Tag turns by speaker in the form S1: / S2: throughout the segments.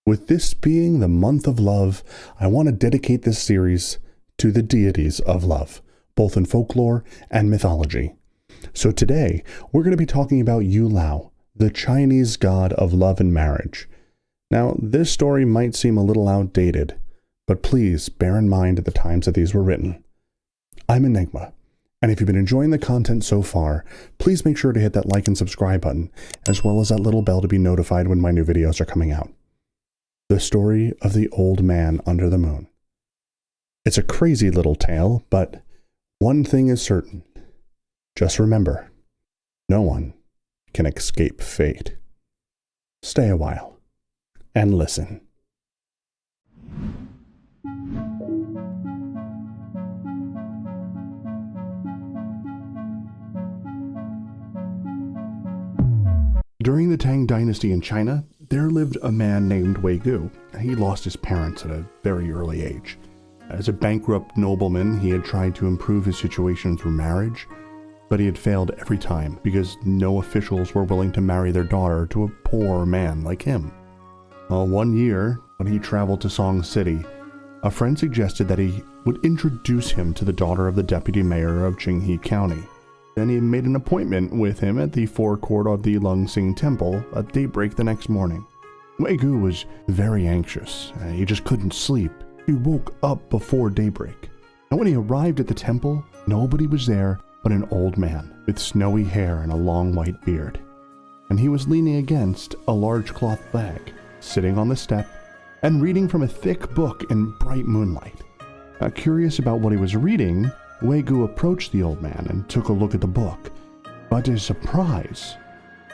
S1: With this being the month of love, I want to dedicate this series to the deities of love, both in folklore and mythology. So today, we're going to be talking about Yue Lao, the Chinese god of love and marriage. Now, this story might seem a little outdated, but please bear in mind at the times that these were written. I'm Enygma, and if you've been enjoying the content so far, please make sure to hit that like and subscribe button, as well as that little bell to be notified when my new videos are coming out. The story of the old man under the moon. It's a crazy little tale, but one thing is certain. Just remember, no one can escape fate. Stay a while and listen. During the Tang Dynasty in China, there lived a man named Wei Gu. He lost his parents at a very early age. As a bankrupt nobleman, he had tried to improve his situation through marriage, but he had failed every time because no officials were willing to marry their daughter to a poor man like him. Well, one year, when he traveled to Song City, a friend suggested that he would introduce him to the daughter of the deputy mayor of Qinghe County. Then he made an appointment with him at the forecourt of the Lungsing Temple at daybreak the next morning. Wei Gu was very anxious. He just couldn't sleep. He woke up before daybreak. And when he arrived at the temple, nobody was there but an old man with snowy hair and a long white beard. And he was leaning against a large cloth bag, sitting on the step, and reading from a thick book in bright moonlight. Curious about what he was reading, Wei Gu approached the old man and took a look at the book, but to his surprise,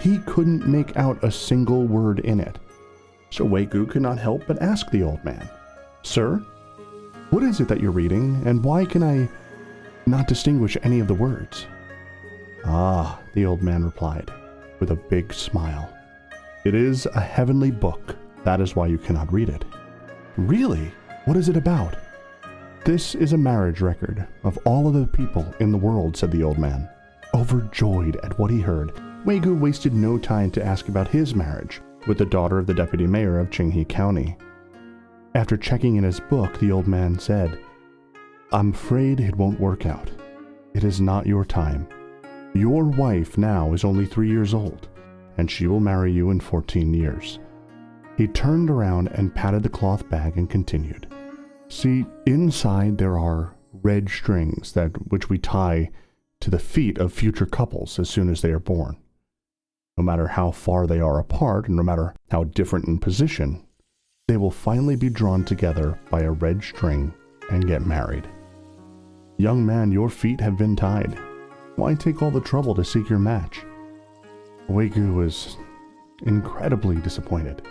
S1: he couldn't make out a single word in it. So Wei Gu could not help but ask the old man, "Sir, what is it that you're reading, and why can I not distinguish any of the words?" "Ah," the old man replied, with a big smile. "It is a heavenly book. That is why you cannot read it." "Really? What is it about?" "This is a marriage record of all of the people in the world," said the old man. Overjoyed at what he heard, Wei Gu wasted no time to ask about his marriage with the daughter of the deputy mayor of Qinghe County. After checking in his book, the old man said, "I'm afraid it won't work out. It is not your time. Your wife now is only 3 years old, and she will marry you in 14 years. He turned around and patted the cloth bag and continued. "See, inside there are red strings which we tie to the feet of future couples as soon as they are born. No matter how far they are apart, and no matter how different in position, they will finally be drawn together by a red string and get married. Young man, your feet have been tied. Why take all the trouble to seek your match?" Wei Gu was incredibly disappointed,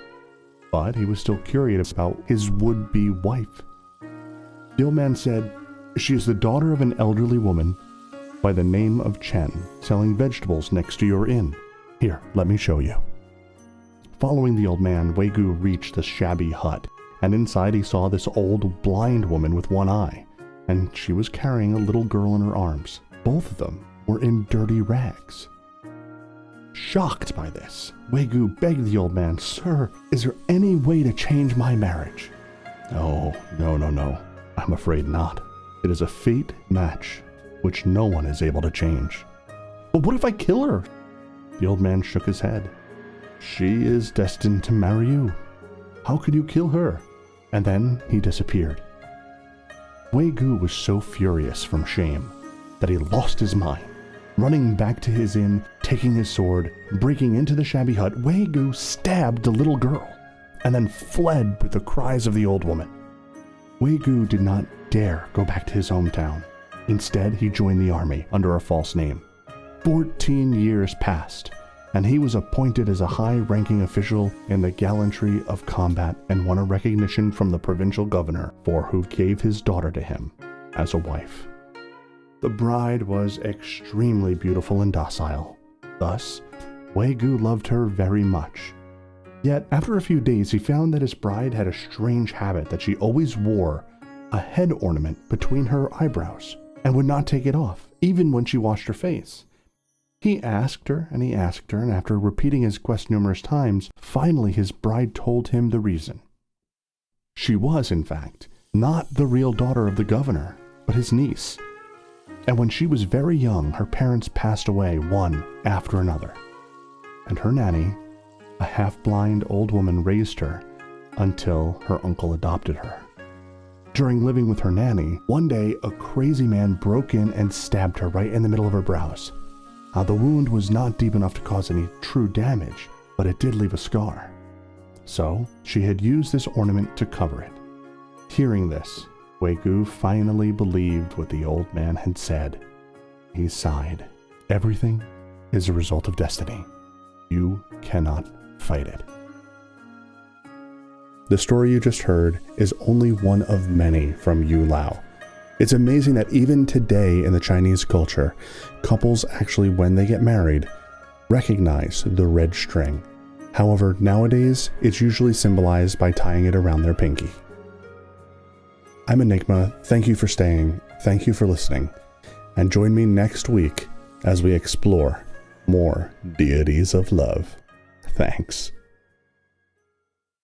S1: but he was still curious about his would-be wife. The old man said, "She is the daughter of an elderly woman by the name of Chen, selling vegetables next to your inn. Here, let me show you." Following the old man, Wei Gu reached the shabby hut, and inside he saw this old blind woman with one eye, and she was carrying a little girl in her arms. Both of them were in dirty rags. Shocked by this, Wei Gu begged the old man, "Sir, is there any way to change my marriage?" "Oh, no. I'm afraid not. It is a fate match which no one is able to change." "But what if I kill her?" The old man shook his head. "She is destined to marry you. How could you kill her?" And then he disappeared. Wei Gu was so furious from shame that he lost his mind. Running back to his inn, taking his sword, breaking into the shabby hut, Wei Gu stabbed the little girl and then fled with the cries of the old woman. Wei Gu did not dare go back to his hometown. Instead, he joined the army under a false name. 14 years passed, and he was appointed as a high-ranking official in the gallantry of combat and won a recognition from the provincial governor for who gave his daughter to him as a wife. The bride was extremely beautiful and docile. Thus, Wei Gu loved her very much. Yet, after a few days, he found that his bride had a strange habit that she always wore a head ornament between her eyebrows and would not take it off, even when she washed her face. He asked her, and after repeating his quest numerous times, finally his bride told him the reason. She was, in fact, not the real daughter of the governor, but his niece. And when she was very young, her parents passed away one after another. And her nanny, a half-blind old woman, raised her until her uncle adopted her. During living with her nanny, one day a crazy man broke in and stabbed her right in the middle of her brows. The wound was not deep enough to cause any true damage, but it did leave a scar. So she had used this ornament to cover it. Hearing this, Wei Gu finally believed what the old man had said. He sighed. Everything is a result of destiny. You cannot fight it. The story you just heard is only one of many from Yue Lao. It's amazing that even today in the Chinese culture, couples actually, when they get married, recognize the red string. However, nowadays, it's usually symbolized by tying it around their pinky. I'm Enygma. Thank you for staying. Thank you for listening. And join me next week as we explore more Deities of Love. Thanks.